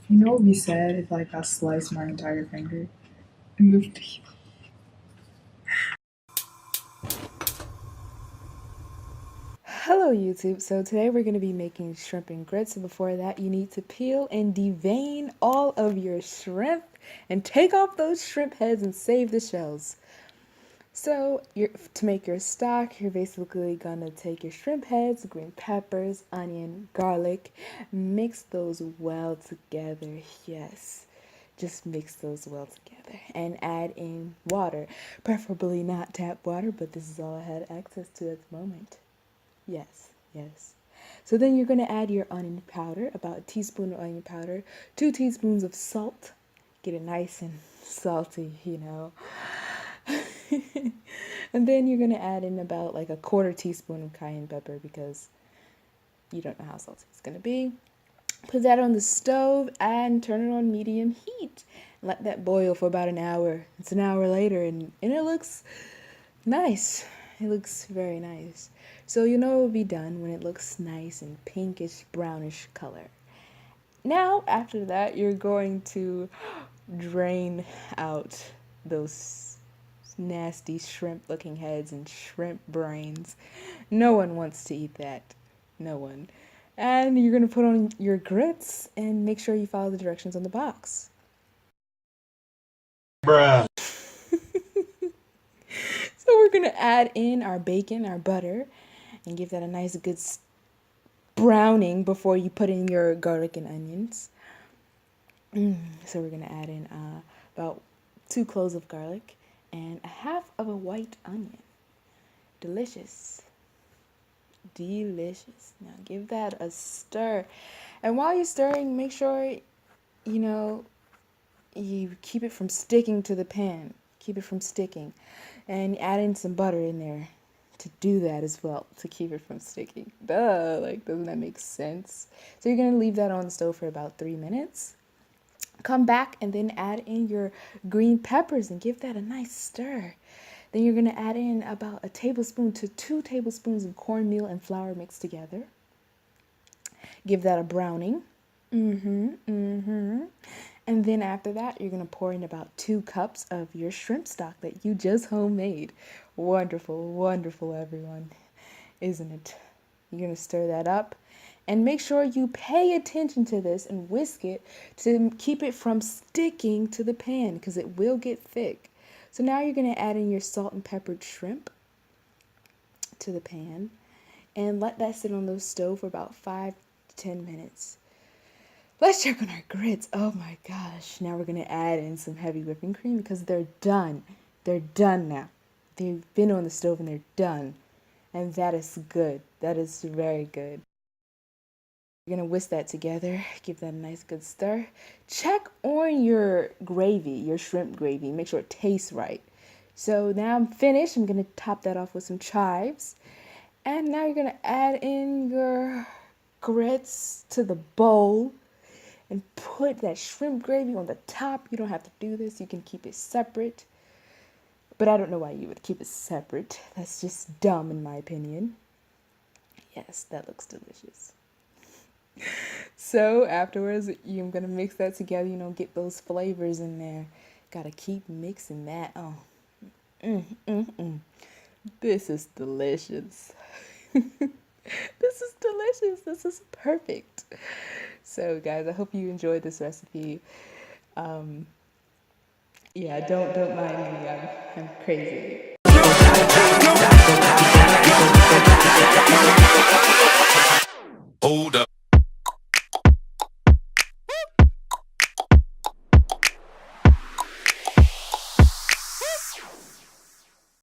You know what would be sad if I got sliced my entire finger in the teeth? Hello YouTube, so today we're going to be making shrimp and grits. So before that you need to peel and devein all of your shrimp and take off those shrimp heads and save the shells. So to make your stock, you're basically going to take your shrimp heads, green peppers, onion, garlic, mix those well together. Yes, just mix those well together and add in water, preferably not tap water, but this is all I had access to at the moment. Yes, yes. So then you're going to add your onion powder, about a teaspoon of onion powder, 2 teaspoons of salt. Get it nice and salty. And then you're going to add in about like a quarter teaspoon of cayenne pepper because you don't know how salty it's going to be. Put that on the stove and turn it on medium heat. Let that boil for about an hour. It's an hour later and it looks nice. It looks very nice. So you know it will be done when it looks nice and pinkish brownish color. Now after that you're going to drain out those nasty shrimp looking heads and shrimp brains. No one wants to eat that. No one. And you're going to put on your grits and make sure you follow the directions on the box. Bruh. So we're going to add in our bacon, our butter, and give that a nice good browning before you put in your garlic and onions. So we're going to add in about 2 cloves of garlic and a half of a white onion. Delicious. Delicious. Now give that a stir. And while you're stirring, make sure, you know, you keep it from sticking to the pan. Keep it from sticking. And add in some butter in there to do that as well, to keep it from sticking. Duh, like, doesn't that make sense? So you're going to leave that on the stove for about 3 minutes. Come back and then add in your green peppers and give that a nice stir. Then you're going to add in about a tablespoon to 2 tablespoons of cornmeal and flour mixed together. Give that a browning. And then after that, you're going to pour in about 2 cups of your shrimp stock that you just homemade. Wonderful, wonderful, everyone. Isn't it? You're going to stir that up. And make sure you pay attention to this and whisk it to keep it from sticking to the pan because it will get thick. So now you're going to add in your salt and peppered shrimp to the pan and let that sit on the stove for about 5 to 10 minutes. Let's check on our grits. Oh my gosh. Now we're going to add in some heavy whipping cream because they're done. They're done now. They've been on the stove and they're done. And that is good. That is very good. You're going to whisk that together. Give that a nice good stir. Check on your gravy, your shrimp gravy. Make sure it tastes right. So now I'm finished. I'm going to top that off with some chives. And now you're going to add in your grits to the bowl and put that shrimp gravy on the top. You don't have to do this. You can keep it separate. But I don't know why you would keep it separate. That's just dumb in my opinion. Yes, that looks delicious. So afterwards, I'm going to mix that together, get those flavors in there. Got to keep mixing that. Oh, this is delicious. This is delicious. This is perfect. So guys, I hope you enjoyed this recipe. Yeah, don't mind me. I'm crazy.